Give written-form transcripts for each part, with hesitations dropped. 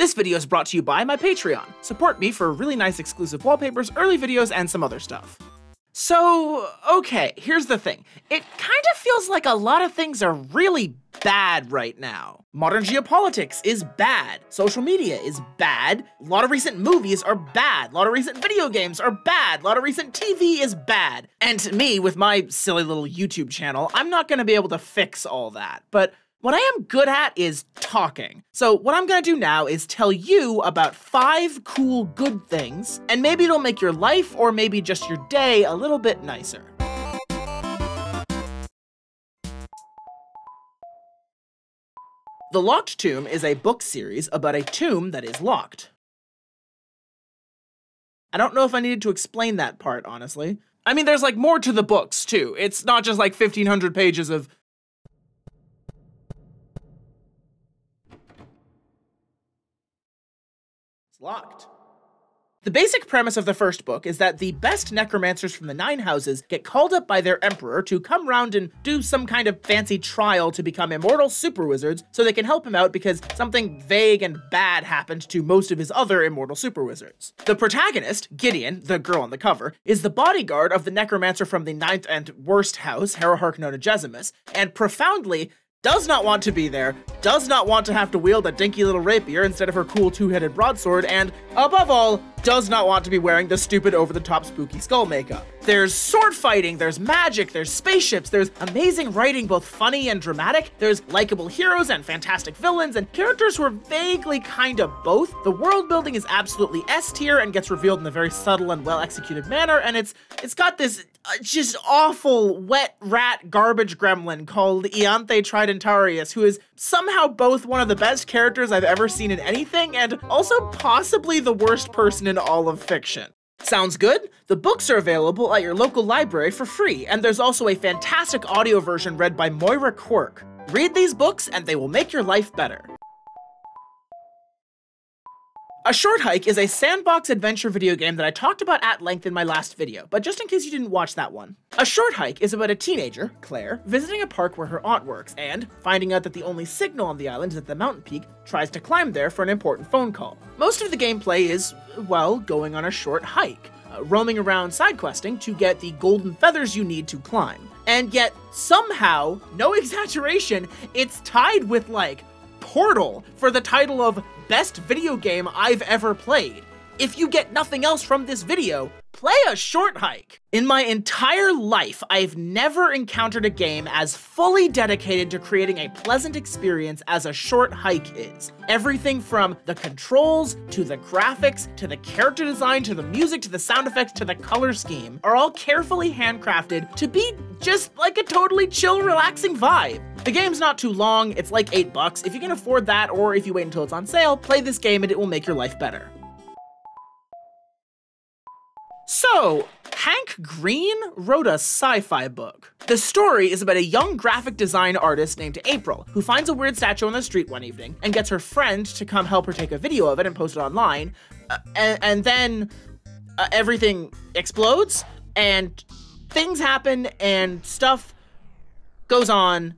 This video is brought to you by my Patreon. Support me for really nice exclusive wallpapers, early videos, and some other stuff. So, okay, here's the thing. It kind of feels like a lot of things are really bad right now. Modern geopolitics is bad. Social media is bad. A lot of recent movies are bad. A lot of recent video games are bad. A lot of recent TV is bad. And me, with my silly little YouTube channel, I'm not gonna be able to fix all that. But what I am good at is talking. So what I'm gonna do now is tell you about 5 cool good things, and maybe it'll make your life or maybe just your day a little bit nicer. The Locked Tomb is a book series about a tomb that is locked. I don't know if I needed to explain that part, honestly. I mean, there's like more to the books too. It's not just like 1,500 pages of locked. The basic premise of the first book is that the best necromancers from the 9 houses get called up by their emperor to come round and do some kind of fancy trial to become immortal super wizards so they can help him out because something vague and bad happened to most of his other immortal super wizards. The protagonist, Gideon, the girl on the cover, is the bodyguard of the necromancer from the 9th and worst house, Harrowhark Nonagesimus, and profoundly does not want to be there, does not want to have to wield a dinky little rapier instead of her cool 2-headed broadsword, and, above all, does not want to be wearing the stupid over-the-top spooky skull makeup. There's sword fighting, there's magic, there's spaceships, there's amazing writing, both funny and dramatic, there's likable heroes and fantastic villains, and characters who are vaguely kind of both. The world building is absolutely S-tier and gets revealed in a very subtle and well-executed manner, and it's got this just awful wet rat garbage gremlin called Ianthe Tridentarius, who is somehow both one of the best characters I've ever seen in anything and also possibly the worst person in all of fiction. Sounds good? The books are available at your local library for free, and there's also a fantastic audio version read by Moira Quirk. Read these books and they will make your life better. A Short Hike is a sandbox adventure video game that I talked about at length in my last video, but just in case you didn't watch that one. A Short Hike is about a teenager, Claire, visiting a park where her aunt works, and finding out that the only signal on the island is at the mountain peak, tries to climb there for an important phone call. Most of the gameplay is, well, going on a short hike, roaming around side questing to get the golden feathers you need to climb. And yet, somehow, no exaggeration, it's tied with, like, Portal for the title of Best Video Game I've Ever Played. If you get nothing else from this video, play A Short Hike. In my entire life, I've never encountered a game as fully dedicated to creating a pleasant experience as A Short Hike is. Everything from the controls, to the graphics, to the character design, to the music, to the sound effects, to the color scheme, are all carefully handcrafted to be just like a totally chill, relaxing vibe. The game's not too long, it's like $8. If you can afford that, or if you wait until it's on sale, play this game and it will make your life better. So, Hank Green wrote a sci-fi book. The story is about a young graphic design artist named April, who finds a weird statue on the street one evening, and gets her friend to come help her take a video of it and post it online, and then everything explodes, and things happen, and stuff goes on,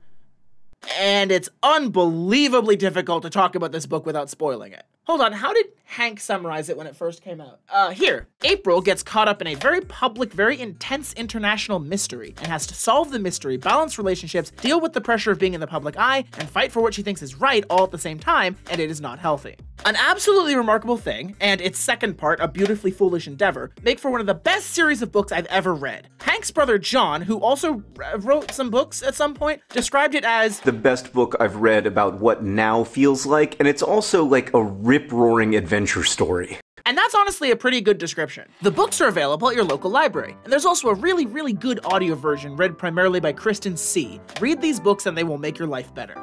and it's unbelievably difficult to talk about this book without spoiling it. Hold on, how did Hank summarize it when it first came out? Here. April gets caught up in a very public, very intense international mystery and has to solve the mystery, balance relationships, deal with the pressure of being in the public eye, and fight for what she thinks is right all at the same time, and it is not healthy. An absolutely remarkable thing, and its second part, A Beautifully Foolish Endeavor, make for one of the best series of books I've ever read. Hank's brother John, who also wrote some books at some point, described it as the best book I've read about what now feels like, and it's also like a rip-roaring adventure story. And that's honestly a pretty good description. The books are available at your local library, and there's also a really, really good audio version read primarily by Kristen C. Read these books and they will make your life better.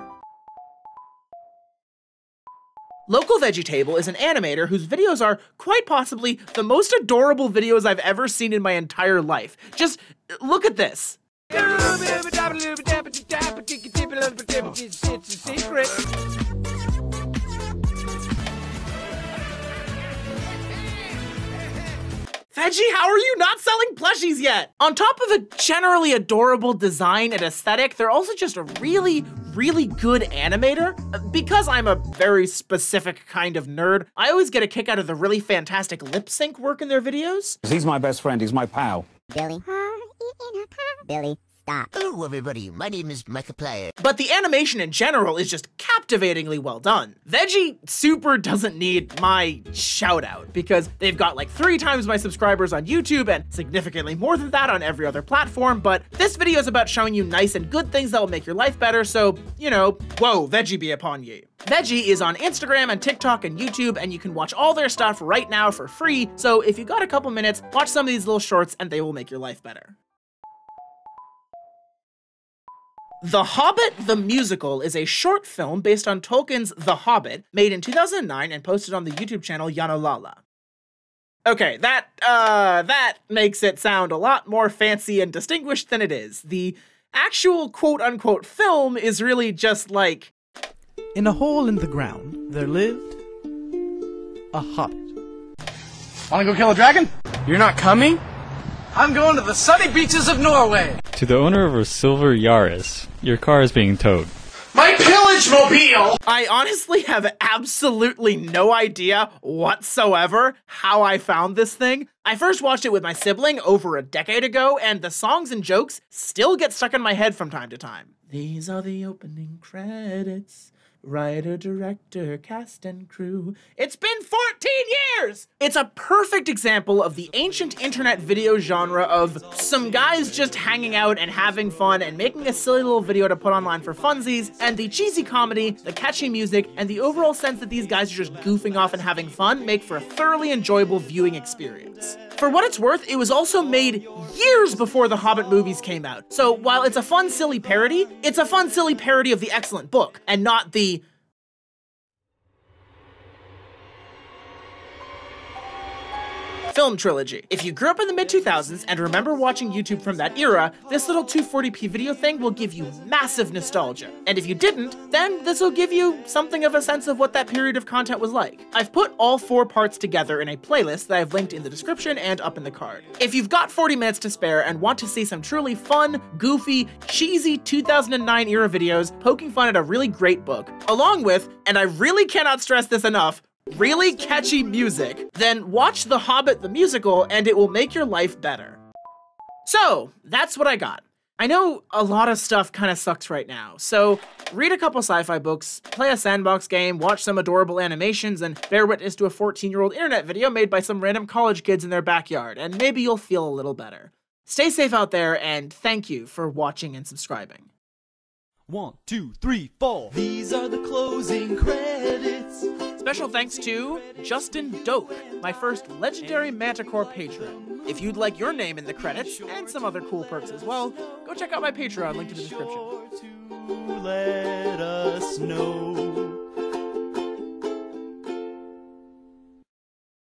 Local Vegetable is an animator whose videos are quite possibly the most adorable videos I've ever seen in my entire life. Just look at this. It's a secret. Veggie, how are you not selling plushies yet? On top of a generally adorable design and aesthetic, they're also just a really, really good animator. Because I'm a very specific kind of nerd, I always get a kick out of the really fantastic lip sync work in their videos. He's my best friend, he's my pal. Billy. Billy, stop. Hello, everybody. My name is MacLeod. But the animation in general is just captivatingly well done. Veggie super doesn't need my shout out because they've got like 3 times my subscribers on YouTube and significantly more than that on every other platform, but this video is about showing you nice and good things that will make your life better, so, you know, whoa, Veggie be upon ye. Veggie is on Instagram and TikTok and YouTube, and you can watch all their stuff right now for free, so if you got a couple minutes, watch some of these little shorts and they will make your life better. The Hobbit the Musical is a short film based on Tolkien's The Hobbit, made in 2009 and posted on the YouTube channel Yanolala. Okay, that makes it sound a lot more fancy and distinguished than it is. The actual quote-unquote film is really just like... In a hole in the ground, there lived a hobbit. Wanna go kill a dragon? You're not coming? I'm going to the sunny beaches of Norway! To the owner of a silver Yaris, your car is being towed. My pillage mobile! I honestly have absolutely no idea whatsoever how I found this thing. I first watched it with my sibling over a decade ago, and the songs and jokes still get stuck in my head from time to time. These are the opening credits. Writer, director, cast, and crew. It's been 14 years! It's a perfect example of the ancient internet video genre of some guys just hanging out and having fun and making a silly little video to put online for funsies, and the cheesy comedy, the catchy music, and the overall sense that these guys are just goofing off and having fun make for a thoroughly enjoyable viewing experience. For what it's worth, it was also made years before the Hobbit movies came out. So while it's a fun, silly parody, it's a fun, silly parody of the excellent book, and not the film trilogy. If you grew up in the mid-2000s and remember watching YouTube from that era, this little 240p video thing will give you massive nostalgia. And if you didn't, then this will give you something of a sense of what that period of content was like. I've put all 4 parts together in a playlist that I've linked in the description and up in the card. If you've got 40 minutes to spare and want to see some truly fun, goofy, cheesy 2009 era videos poking fun at a really great book, along with, and I really cannot stress this enough, really catchy music, then watch The Hobbit the Musical and it will make your life better. So, that's what I got. I know a lot of stuff kind of sucks right now, so read a couple sci-fi books, play a sandbox game, watch some adorable animations, and bear witness to a 14-year-old internet video made by some random college kids in their backyard, and maybe you'll feel a little better. Stay safe out there, and thank you for watching and subscribing. 1, 2, 3, 4. These are the closing credits. Special thanks to Justin Doak, my first legendary Manticore patron. If you'd like your name in the credits, and some other cool perks as well, go check out my Patreon, link in the description. Let us know.